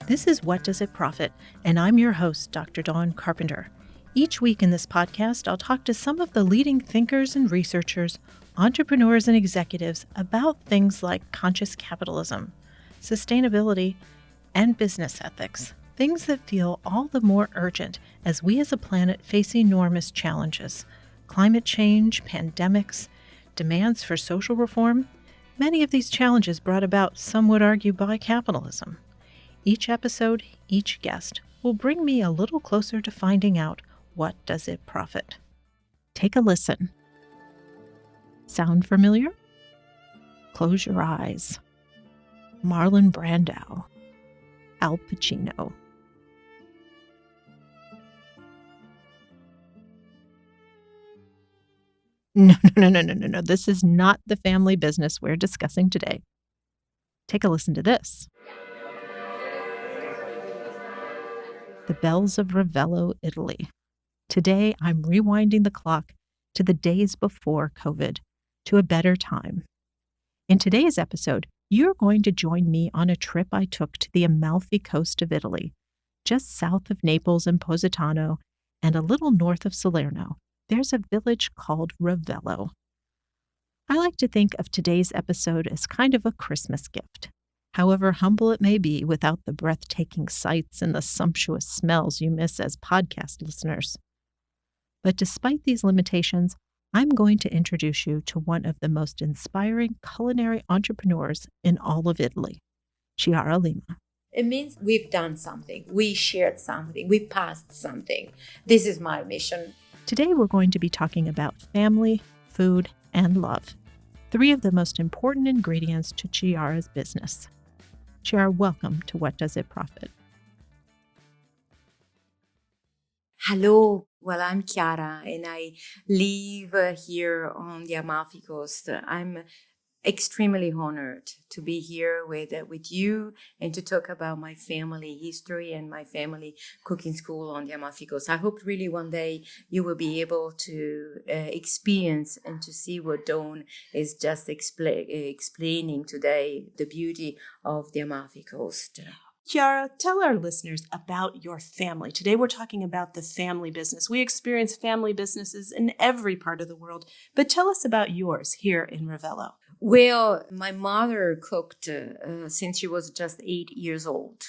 This is What Does It Profit? And I'm your host, Dr. Dawn Carpenter. Each week in this podcast, I'll talk to some of the leading thinkers and researchers, entrepreneurs and executives about things like conscious capitalism, sustainability, and business ethics, things that feel all the more urgent as we as a planet face enormous challenges: climate change, pandemics, demands for social reform. Many of these challenges brought about, some would argue, by capitalism. Each episode, each guest, will bring me a little closer to finding out what does it profit. Take a listen. Sound familiar? Close your eyes. Marlon Brando, Al Pacino. No. This is not the family business we're discussing today. Take a listen to this. The bells of Ravello, Italy. Today, I'm rewinding the clock to the days before COVID, to a better time. In today's episode, you're going to join me on a trip I took to the Amalfi Coast of Italy, just south of Naples and Positano, and a little north of Salerno. There's a village called Ravello. I like to think of today's episode as kind of a Christmas gift. However humble it may be without the breathtaking sights and the sumptuous smells you miss as podcast listeners. But despite these limitations, I'm going to introduce you to one of the most inspiring culinary entrepreneurs in all of Italy, Chiara Lima. It means we've done something, we shared something, we passed something. This is my mission. Today we're going to be talking about family, food, and love, three of the most important ingredients to Chiara's business. Chiara, welcome to What Does It Profit? Hello, well, I'm Chiara and I live here on the Amalfi Coast. I'm extremely honored to be here with you and to talk about my family history and my family cooking school on the Amalfi Coast. I hope really one day you will be able to experience and to see what Dawn is just explaining today, the beauty of the Amalfi Coast. Chiara, tell our listeners about your family. Today we're talking about the family business. We experience family businesses in every part of the world, but tell us about yours here in Ravello. Well, my mother cooked since she was just 8 years old.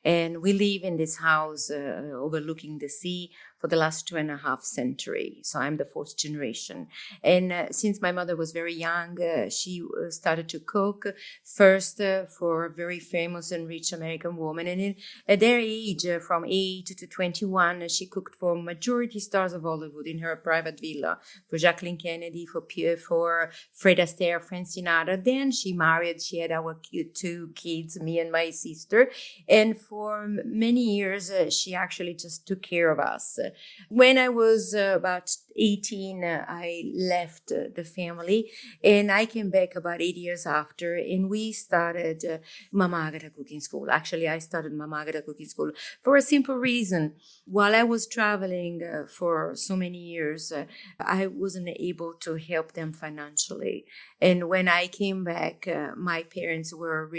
And we live in this house overlooking the sea for the last 2.5 centuries. So I'm the fourth generation. And since my mother was very young, she started to cook first for a very famous and rich American woman. And at their age, from 8 to 21, she cooked for majority stars of Hollywood in her private villa, for Jacqueline Kennedy, for Fred Astaire, Frank Sinatra. Then she married. She had our 2 kids, me and my sister. And for many years, she actually just took care of us. When I was about 18, I left the family and I came back about 8 years after, and we started Mamma Agata Cooking School. Actually, I started Mamma Agata Cooking School for a simple reason. While I was traveling for so many years, I wasn't able to help them financially. And when I came back, my parents were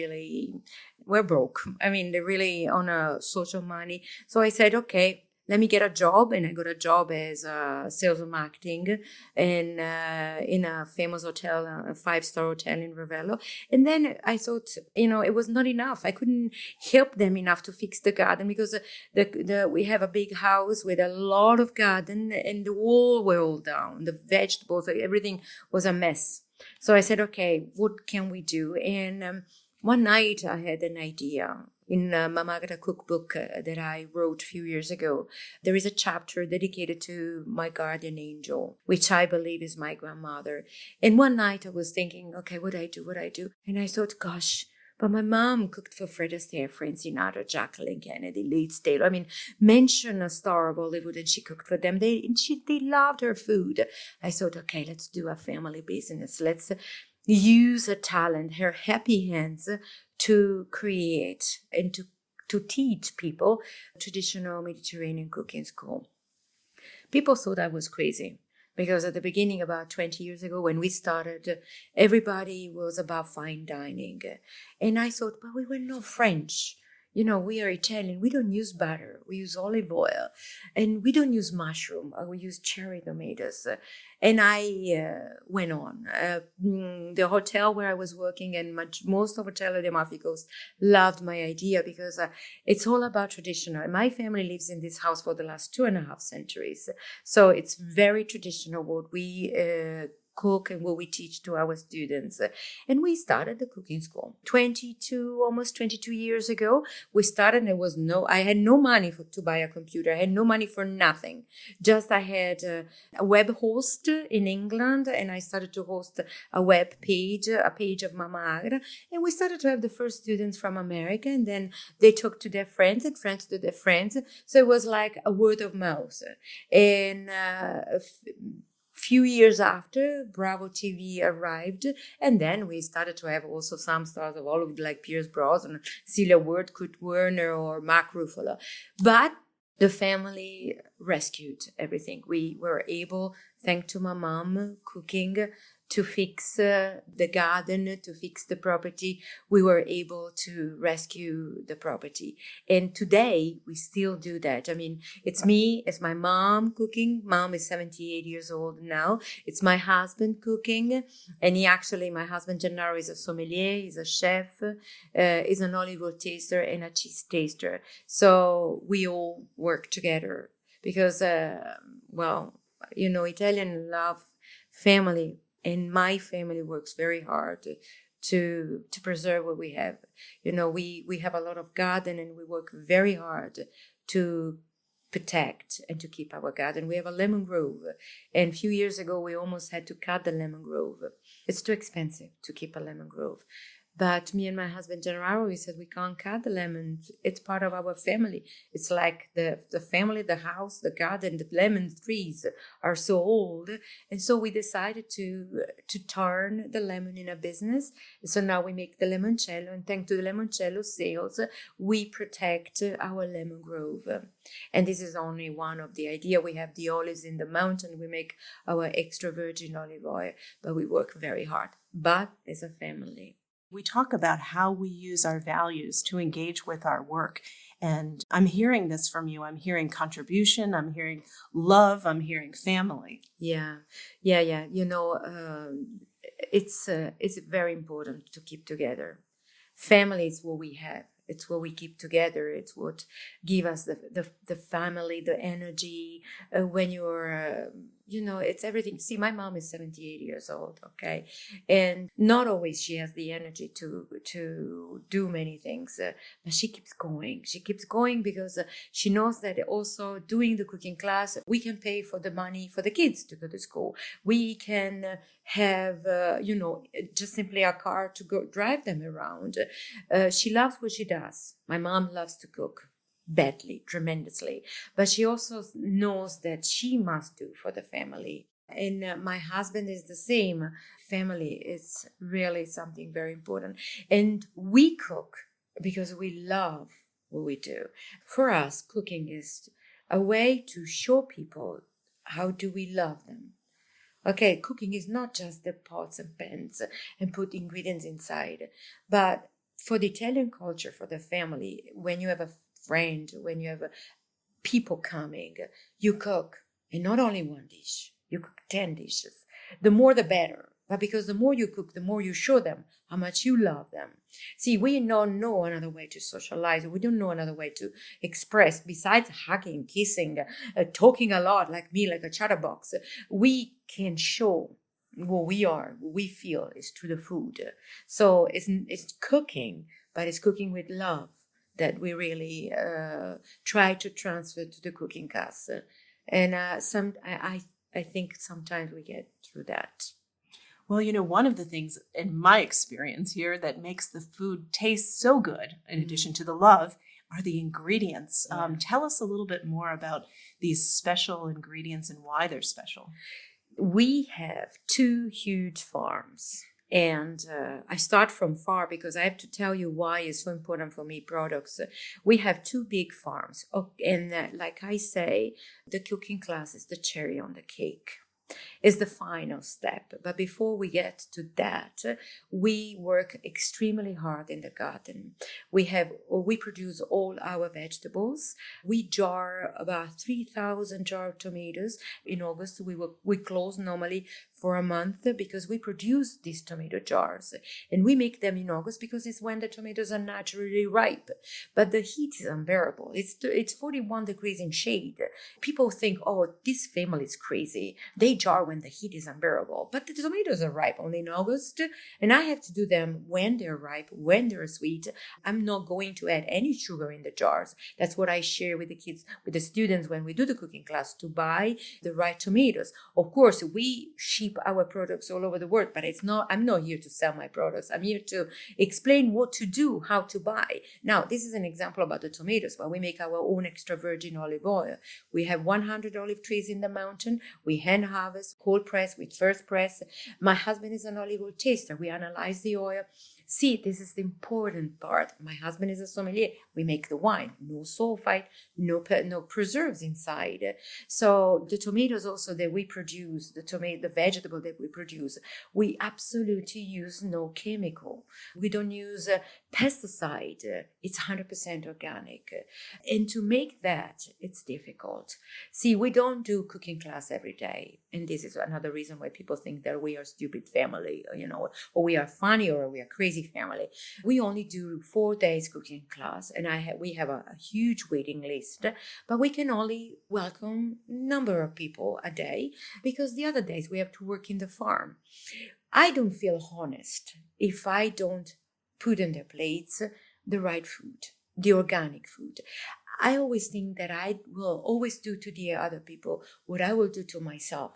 broke. I mean, they're really on a social money. So I said, okay, let me get a job. And I got a job as sales and marketing in a famous hotel, a 5-star hotel in Ravello. And then I thought, it was not enough. I couldn't help them enough to fix the garden because we have a big house with a lot of garden and the wall were all down. The vegetables, everything was a mess. So I said, okay, what can we do? And one night I had an idea. In Mamma Agata Cookbook that I wrote a few years ago, there is a chapter dedicated to my guardian angel, which I believe is my grandmother. And one night I was thinking, okay, what do I do? And I thought, gosh, but my mom cooked for Fred Astaire, Frank Sinatra, Jacqueline Kennedy, Liz Taylor. I mean, mention a star of Hollywood, and she cooked for them. They loved her food. I thought, okay, let's do a family business. Let's use her talent, her happy hands, to create and to teach people traditional Mediterranean cooking school. People thought I was crazy because at the beginning, about 20 years ago, when we started, everybody was about fine dining. And I thought, but we were not French. we are Italian. We don't use butter. We use olive oil, and we don't use mushroom. We use cherry tomatoes. And I went on. The hotel where I was working, and most of hotel at the Amalfi Coast, loved my idea because it's all about traditional. My family lives in this house for the last 2.5 centuries, so it's very traditional what we cook and what we teach to our students. And we started the cooking school almost 22 years ago. We started, and I had no money to buy a computer. I had no money for nothing. Just I had a web host in England, and I started to host a web page, a page of Mamma Agata. And we started to have the first students from America, and then they took to their friends and friends to their friends. So it was like a word of mouth. And few years after, Bravo TV arrived, and then we started to have also some stars of Hollywood like Pierce Brosnan, Celia Ward, Kurt Warner, or Mark Ruffalo. But the family rescued everything. We were able, thanks to my mom cooking, to fix the garden, to fix the property. We were able to rescue the property. And today, we still do that. I mean, it's me, it's my mom cooking. Mom is 78 years old now. It's my husband cooking. And my husband Gennaro is a sommelier, he's a chef, is an olive oil taster and a cheese taster. So we all work together because, Italian love family. And my family works very hard to preserve what we have. We have a lot of garden, and we work very hard to protect and to keep our garden. We have a lemon grove, and a few years ago we almost had to cut the lemon grove. It's too expensive to keep a lemon grove. But me and my husband, Gennaro, we said we can't cut the lemons. It's part of our family. It's like the family, the house, the garden, the lemon trees are so old. And so we decided to turn the lemon in a business. So now we make the Lemoncello, and thanks to the Lemoncello sales, we protect our lemon grove. And this is only one of the idea. We have the olives in the mountain. We make our extra virgin olive oil, but we work very hard. But as a family. We talk about how we use our values to engage with our work. And I'm hearing this from you. I'm hearing contribution. I'm hearing love. I'm hearing family. Yeah. It's very important to keep together. Family is what we have. It's what we keep together. It's what gives us the family, the energy. When you're, it's everything. See, my mom is 78 years old, okay? And not always she has the energy to do many things. But she keeps going. She keeps going because she knows that also doing the cooking class, we can pay for the money for the kids to go to school. We can have, just simply a car to go drive them around. She loves what she does. My mom loves to cook badly, tremendously, but she also knows that she must do for the family. And my husband is the same. Family is really something very important. And we cook because we love what we do. For us, cooking is a way to show people how do we love them. Okay, cooking is not just the pots and pans and put ingredients inside, but for the Italian culture, for the family, when you have a friend, when you have people coming, you cook, and not only one dish, you cook 10 dishes. The more the better, but because the more you cook, the more you show them how much you love them. See, we don't know another way to socialize. We don't know another way to express besides hugging, kissing, talking a lot like me, like a chatterbox. We can show what we are, what we feel is through the food. So it's cooking, but it's cooking with love that we really try to transfer to the cooking class. And I think sometimes we get through that. Well, one of the things in my experience here that makes the food taste so good, in addition to the love, are the ingredients. Yeah. Tell us a little bit more about these special ingredients and why they're special. We have 2 huge farms. And I start from far because I have to tell you why it's so important for me products. We have 2 big farms. Oh, and like I say, the cooking class is the cherry on the cake. is the final step. But before we get to that, we work extremely hard in the garden. We produce all our vegetables. We jar about 3,000 jar of tomatoes. In August, we close normally for a month because we produce these tomato jars. And we make them in August because it's when the tomatoes are naturally ripe. But the heat is unbearable. It's 41 degrees in shade. People think, oh, this family is crazy. They jar when the heat is unbearable. But the tomatoes are ripe only in August. And I have to do them when they're ripe, when they're sweet. I'm not going to add any sugar in the jars. That's what I share with the kids, with the students when we do the cooking class, to buy the right tomatoes. Of course, we ship our products all over the world, but I'm not here to sell my products. I'm here to explain what to do, how to buy. Now, this is an example about the tomatoes, but we make our own extra virgin olive oil. We have 100 olive trees in the mountain. We hand harvest, cold press with first press. My husband is an olive oil taster. We analyze the oil. See, this is the important part. My husband is a sommelier. We make the wine. No sulfite, no preserves inside. So the tomatoes also that we produce, the vegetable that we produce, we absolutely use no chemical. We don't use pesticide. It's 100% organic. And to make that, it's difficult. See, we don't do cooking class every day. And this is another reason why people think that we are stupid family, or we are funny, or we are crazy family. We only do 4 days cooking class, and we have a huge waiting list, but we can only welcome number of people a day because the other days we have to work in the farm. I don't feel honest if I don't put on their plates the right food, the organic food. I always think that I will always do to the other people what I will do to myself.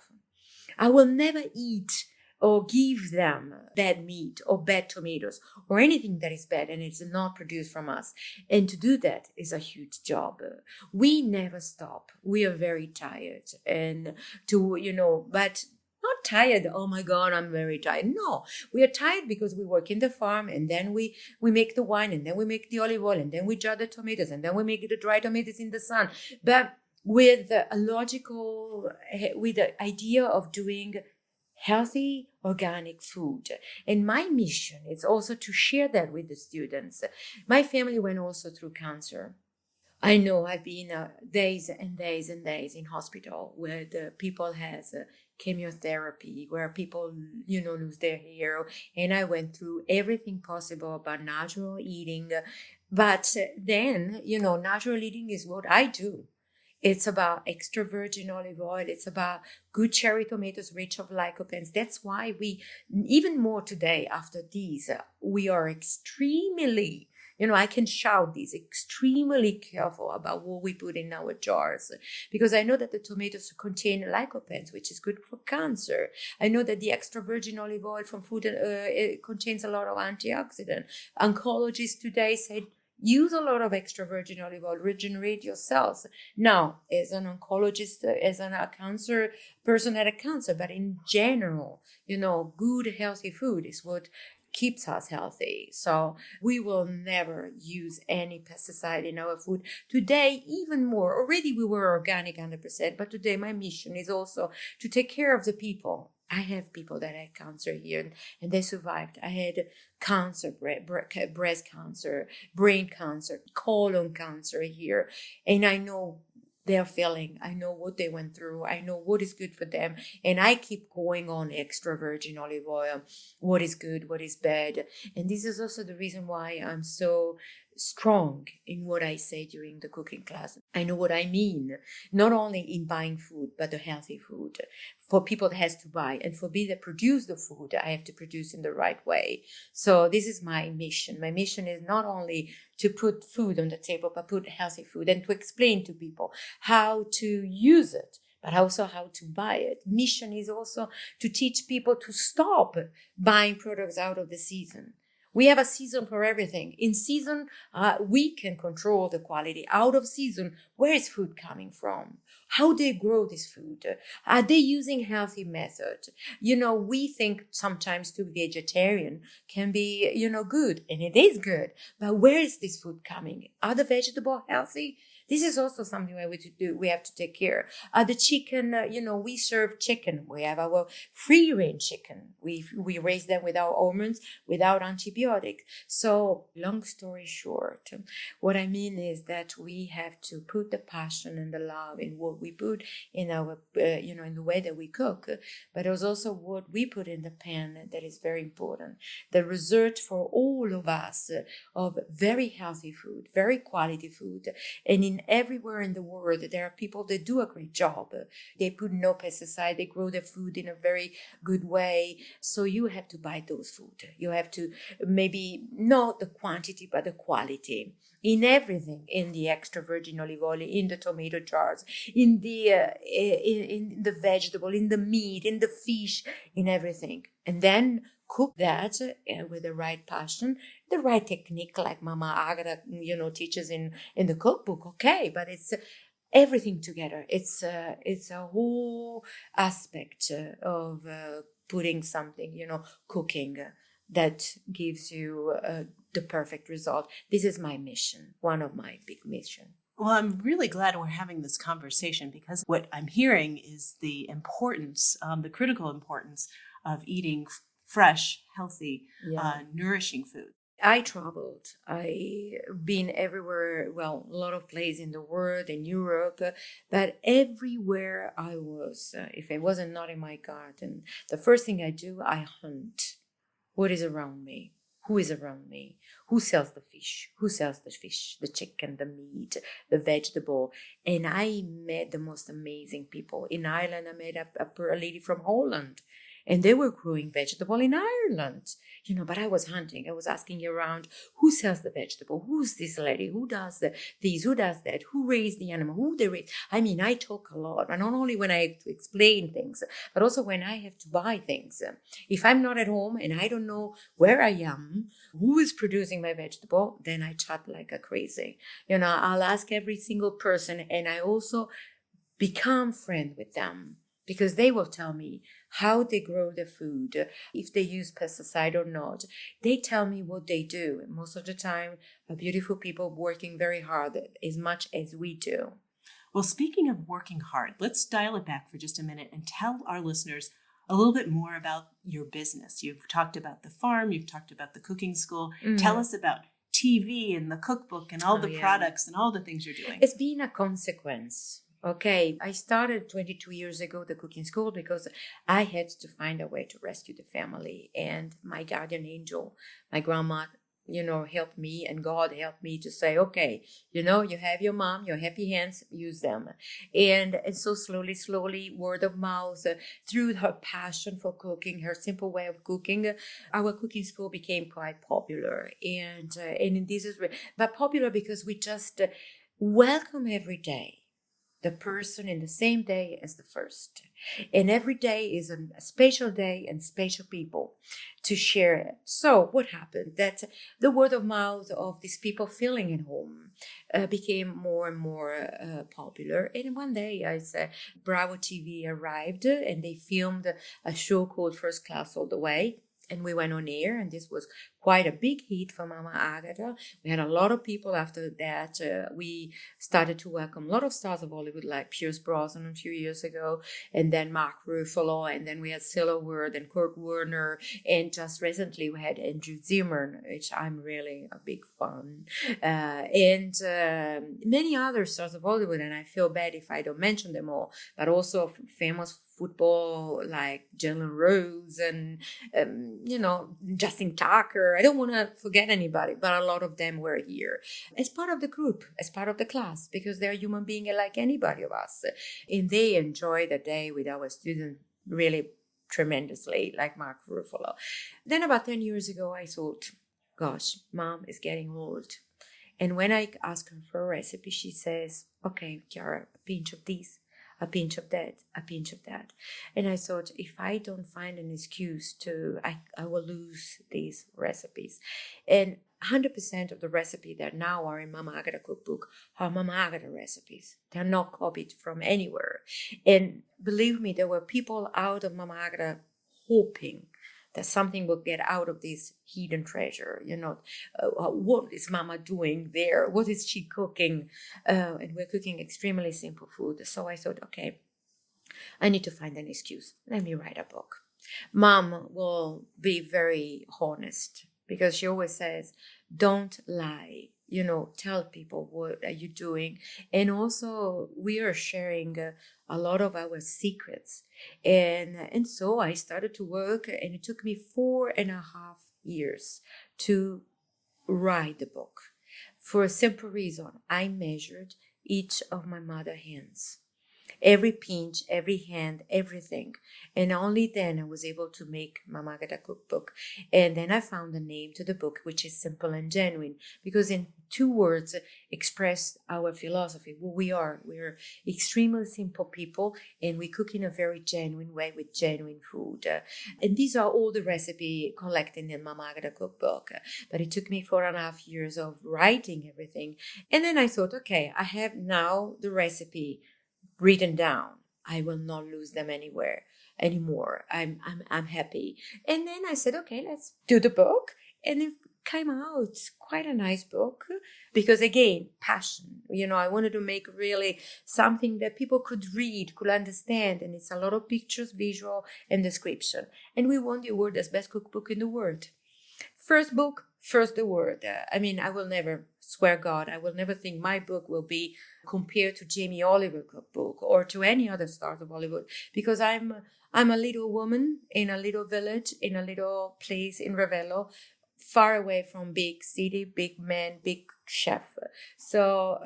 I will never eat or give them bad meat or bad tomatoes or anything that is bad and it's not produced from us. And to do that is a huge job. We never stop. We are very tired but not tired. Oh my God, I'm very tired. No, we are tired because we work in the farm and then we make the wine and then we make the olive oil and then we jar the tomatoes and then we make the dry tomatoes in the sun. But with the idea of doing healthy organic food. And my mission is also to share that with the students. My family went also through cancer. I know I've been days and days and days in hospital where the people has chemotherapy, where people, lose their hair. And I went through everything possible about natural eating. But then, natural eating is what I do. It's about extra virgin olive oil. It's about good cherry tomatoes rich of lycopenes. That's why even more today after these, we are extremely, I can shout this, extremely careful about what we put in our jars. Because I know that the tomatoes contain lycopenes, which is good for cancer. I know that the extra virgin olive oil from food it contains a lot of antioxidant. Oncologists today said, use a lot of extra virgin olive oil, regenerate your cells. Now, as an oncologist, as a cancer person at a cancer, but in general, good, healthy food is what keeps us healthy. So we will never use any pesticide in our food. Today, even more. Already we were organic 100%, but today my mission is also to take care of the people. I have people that had cancer here and they survived. I had cancer, breast cancer, brain cancer, colon cancer here. And I know their feeling. I know what they went through. I know what is good for them. And I keep going on extra virgin olive oil. What is good, what is bad. And this is also the reason why I'm so strong in what I say during the cooking class. I know what I mean, not only in buying food, but the healthy food. For people that has to buy, and for me that produce the food, I have to produce in the right way. So this is my mission. My mission is not only to put food on the table, but put healthy food and to explain to people how to use it, but also how to buy it. Mission is also to teach people to stop buying products out of the season. We have a season for everything. In season, we can control the quality. Out of season, where is food coming from? How they grow this food? Are they using healthy methods? We think sometimes to be vegetarian can be, good, and it is good. But where is this food coming? Are the vegetables healthy? This is also something that we have to take care. The chicken, we serve chicken. We have our free range chicken. We raise them without hormones, without antibiotics. So long story short, what I mean is that we have to put the passion and the love in what we put in our, in the way that we cook, but it's also what we put in the pan that is very important. The result for all of us of very healthy food, very quality food. And in everywhere in the world, there are people that do a great job. They put no pesticide, they grow their food in a very good way. So you have to buy those food. You have to maybe not the quantity, but the quality. In everything, in the extra virgin olive oil, in the tomato jars, in the vegetable, in the meat, in the fish, in everything. And then cook that with the right passion, the right technique, like Mamma Agata, teaches in the cookbook. Okay, but it's everything together. It's a whole aspect of putting something, cooking that gives you the perfect result. This is my mission, one of my big missions. Well, I'm really glad we're having this conversation, because what I'm hearing is the importance, the critical importance of eating fresh, healthy, nourishing food. I traveled. I've been everywhere, a lot of places in the world, in Europe, but everywhere I was, if I wasn't not in my garden, the first thing I do, I hunt. What is around me? Who is around me? Who sells the fish? Who sells the fish, the chicken, the meat, the vegetable? And I met the most amazing people. In Ireland, I met a lady from Holland. And they were growing vegetable in Ireland, but I was hunting. I was asking around, who sells the vegetable? Who's this lady? Who does this? Who does that? Who raised the animal? Who they raised? I mean, I talk a lot, and not only when I have to explain things, but also when I have to buy things. If I'm not at home and I don't know where I am, who is producing my vegetable, then I chat like a crazy. I'll ask every single person, and I also become friend with them, because they will tell me how they grow their food, if they use pesticide or not. They tell me what they do. And most of the time, beautiful people working very hard, as much as we do. Well, speaking of working hard, let's dial it back for just a minute and tell our listeners a little bit more about your business. You've talked about the farm, you've talked about the cooking school. Mm-hmm. Tell us about TV and the cookbook and all the products and all the things you're doing. It's been a consequence. Okay, I started 22 years ago the cooking school because I had to find a way to rescue the family. And my guardian angel, my grandma, helped me, and God helped me to say, okay, you have your mom, your happy hands, use them. And so slowly, word of mouth, through her passion for cooking, her simple way of cooking, our cooking school became quite popular. And this is, but popular because we just welcome every day the person in the same day as the first. And every day is a special day and special people to share it. So what happened? That the word of mouth of these people feeling at home became more and more popular. And one day I said, Bravo TV arrived and they filmed a show called First Class All the Way. And we went on air, and this was quite a big hit for Mamma Agata. We had a lot of people after that. We started to welcome a lot of stars of Hollywood, like Pierce Brosnan a few years ago, and then Mark Ruffalo, and then we had Cilla Ward and Kurt Warner, and just recently we had Andrew Zimmern, which I'm really a big fan, and many other stars of Hollywood, and I feel bad if I don't mention them all, but also famous football like Jalen Rose and Justin Tucker. I don't want to forget anybody, but a lot of them were here as part of the group, as part of the class, because they're human beings like anybody of us, and they enjoy the day with our students really tremendously, like Mark Ruffalo. Then about 10 years ago, I thought, gosh, Mom is getting old. And when I ask her for a recipe, she says, okay, Chiara, a pinch of this, a pinch of that, a pinch of that. And I thought, if I don't find an excuse I will lose these recipes. And 100% of the recipes that now are in Mamma Agata Cookbook are Mamma Agata recipes. They're not copied from anywhere. And believe me, there were people out of Mamma Agata hoping that something will get out of this hidden treasure. What is Mama doing there? What is she cooking? And we're cooking extremely simple food. So I thought, okay, I need to find an excuse. Let me write a book. Mom will be very honest because she always says, don't lie. Tell people what are you doing. And also we are sharing a lot of our secrets. And so I started to work, and it took me 4.5 years to write the book. For a simple reason, I measured each of my mother's hands. Every pinch, every hand, everything. And only then I was able to make Mamma Agata Cookbook. And then I found a name to the book, which is simple and genuine, because in 2 words express our philosophy, who we are. We're extremely simple people, and we cook in a very genuine way with genuine food. And these are all the recipes collected in Mamma Agata Cookbook. But it took me 4.5 years of writing everything. And then I thought, okay, I have now the recipe written down. I will not lose them anymore. I'm happy. And then I said, okay, let's do the book. And it came out quite a nice book because, again, passion. I wanted to make really something that people could read, could understand. And it's a lot of pictures, visual, and description. And we won the award as best cookbook in the world. First book, first award. I will never, swear God, I will never think my book will be compared to Jamie Oliver's cookbook or to any other stars of Hollywood, because I'm a little woman in a little village, in a little place in Ravello, far away from big city, big man, big chef. So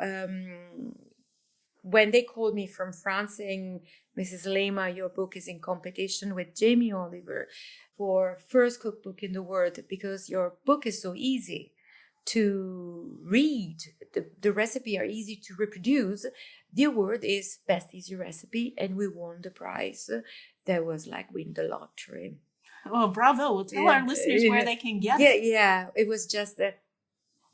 when they called me from France saying, Mrs. Lima, your book is in competition with Jamie Oliver for first cookbook in the world, because your book is so easy to read, the recipe are easy to reproduce. The award is best easy recipe, and we won the prize. That was like win the lottery. Oh, bravo. Well, tell our listeners where they can get it. Yeah, it was just that.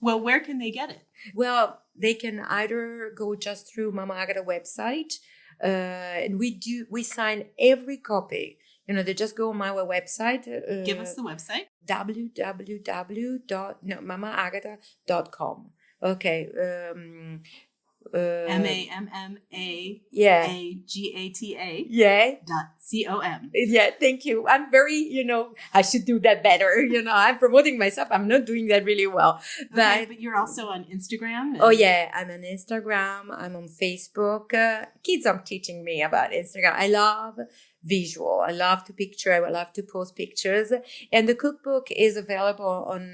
Well, where can they get it? Well, they can either go just through Mamma Agata website, and we sign every copy. They just go on my website. Give us the website. www.mammaagata.com. Okay. MAMMAAGATA. Yeah. .com. Yeah, thank you. I'm very, I should do that better. I'm promoting myself. I'm not doing that really well. But you're also on Instagram? Oh, yeah. I'm on Instagram. I'm on Facebook. Kids are teaching me about Instagram. I love visual. I love to picture. I love to post pictures. And the cookbook is available on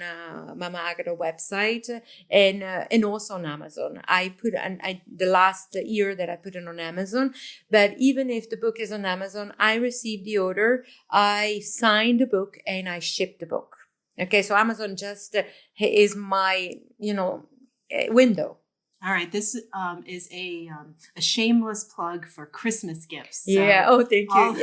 Mamma Agata website and also on Amazon. The last year that I put it on Amazon. But even if the book is on Amazon, I received the order, I signed the book, and I shipped the book. Okay, so Amazon just is my, window. All right, this is a shameless plug for Christmas gifts. So yeah, oh, thank you. All of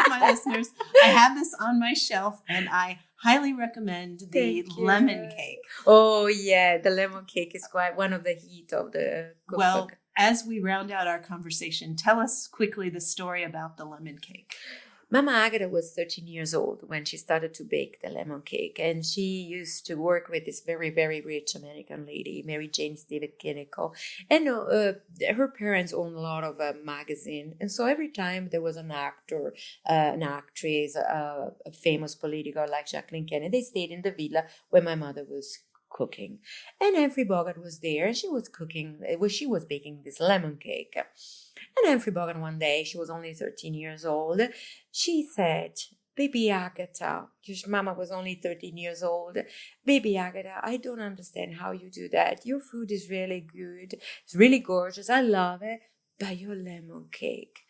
my listeners, I have this on my shelf, and I highly recommend the lemon cake. Oh, yeah, the lemon cake is quite one of the heat of the cookbook. Well, as we round out our conversation, tell us quickly the story about the lemon cake. Mamma Agata was 13 years old when she started to bake the lemon cake, and she used to work with this very, very rich American lady, Mary Jane Stewart Kinnico, and her parents owned a lot of magazines, and so every time there was an actor, an actress, a famous political like Jacqueline Kennedy, they stayed in the villa where my mother was cooking, and every Bogart was there, and she was baking this lemon cake. And every Bogart one day, she was only 13 years old, she said, Baby Agata, because Mama was only 13 years old, Baby Agata, I don't understand how you do that. Your food is really good. It's really gorgeous. I love it. But your lemon cake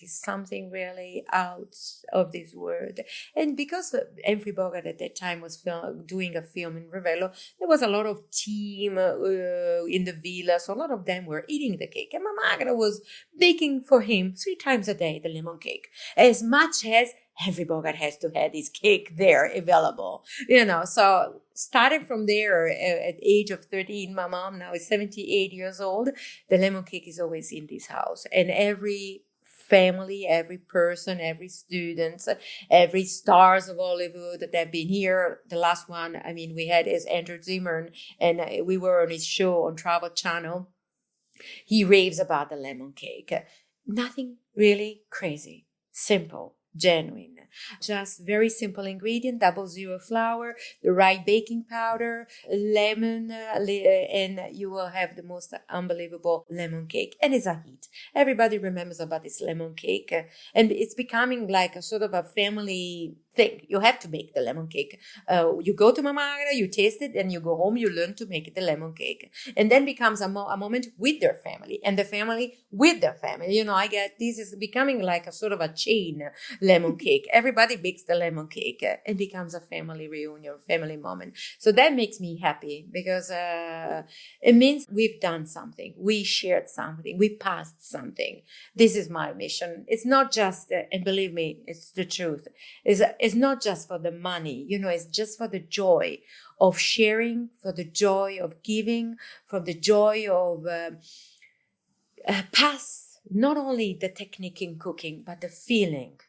is something really out of this world. And because Humphrey Bogart at that time was doing a film in Ravello, there was a lot of team in the villa, so a lot of them were eating the cake. And Mamma Agata was baking for him 3 times a day the lemon cake, as much as Humphrey Bogart has to have this cake there available, So starting from there, at the age of 13, my mom now is 78 years old. The lemon cake is always in this house, and every family, every person, every student, every stars of Hollywood that have been here. The last one, we had is Andrew Zimmern, and we were on his show on Travel Channel. He raves about the lemon cake. Nothing really crazy, simple, genuine. Just very simple ingredient, 00 flour, the right baking powder, lemon, and you will have the most unbelievable lemon cake. And it's a hit. Everybody remembers about this lemon cake. And it's becoming like a sort of a family thing. You have to make the lemon cake. You go to Mamma Agata, you taste it, and you go home, you learn to make the lemon cake. And then becomes a moment with their family, and the family with their family. This is becoming like a sort of a chain lemon cake. Everybody bakes the lemon cake and becomes a family reunion, family moment. So that makes me happy because it means we've done something. We shared something. We passed something. This is my mission. It's not just, and believe me, it's the truth. It's not just for the money, it's just for the joy of sharing, for the joy of giving, for the joy of pass not only the technique in cooking, but the feeling.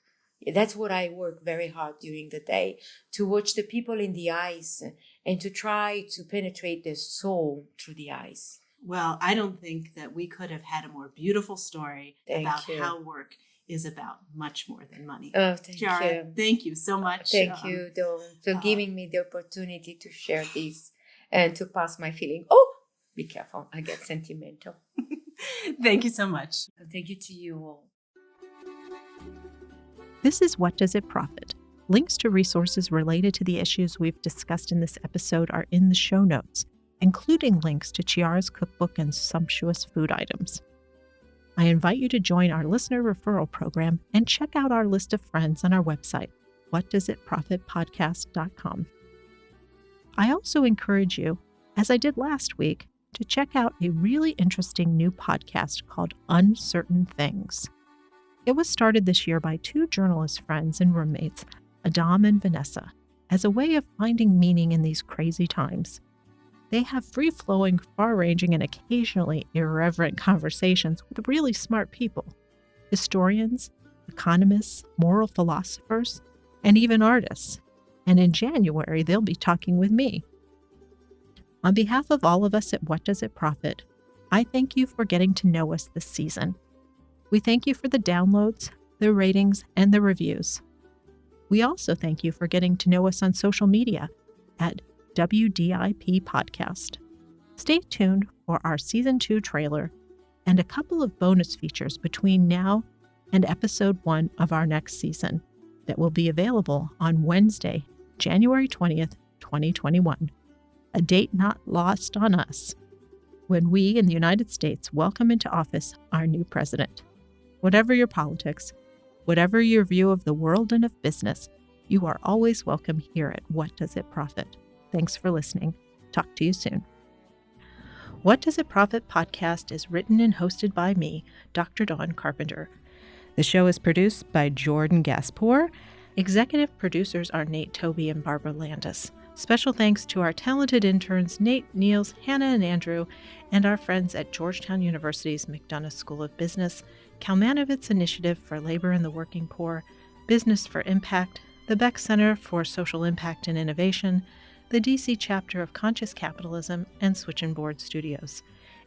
That's what I work very hard during the day, to watch the people in the eyes and to try to penetrate their soul through the eyes. Well, I don't think that we could have had a more beautiful story about how work is about much more than money. Oh, thank Chiara, you. Thank you so much. Thank you, Dawn, for giving me the opportunity to share this and to pass my feeling. Oh, be careful. I get sentimental. Thank you so much. Thank you to you all. This is What Does It Profit? Links to resources related to the issues we've discussed in this episode are in the show notes, including links to Chiara's cookbook and sumptuous food items. I invite you to join our listener referral program and check out our list of friends on our website, whatdoesitprofitpodcast.com. I also encourage you, as I did last week, to check out a really interesting new podcast called Uncertain Things. It was started this year by two journalist friends and roommates, Adam and Vanessa, as a way of finding meaning in these crazy times. They have free-flowing, far-ranging, and occasionally irreverent conversations with really smart people, historians, economists, moral philosophers, and even artists. And in January, they'll be talking with me. On behalf of all of us at What Does It Profit, I thank you for getting to know us this season. We thank you for the downloads, the ratings, and the reviews. We also thank you for getting to know us on social media at WDIP Podcast. Stay tuned for our Season 2 trailer and a couple of bonus features between now and Episode 1 of our next season that will be available on Wednesday, January 20th, 2021, a date not lost on us, when we in the United States welcome into office our new president. Whatever your politics, whatever your view of the world and of business, you are always welcome here at What Does It Profit? Thanks for listening. Talk to you soon. What Does It Profit podcast is written and hosted by me, Dr. Dawn Carpenter. The show is produced by Jordan Gaspour. Executive producers are Nate Toby and Barbara Landis. Special thanks to our talented interns Nate, Niels, Hannah, and Andrew, and our friends at Georgetown University's McDonough School of Business, Kalmanovitz Initiative for Labor and the Working Poor, Business for Impact, the Beck Center for Social Impact and Innovation, the DC chapter of Conscious Capitalism, and Switch and Board Studios.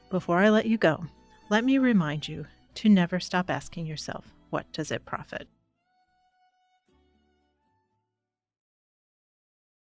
Before I let you go, let me remind you to never stop asking yourself, what does it profit?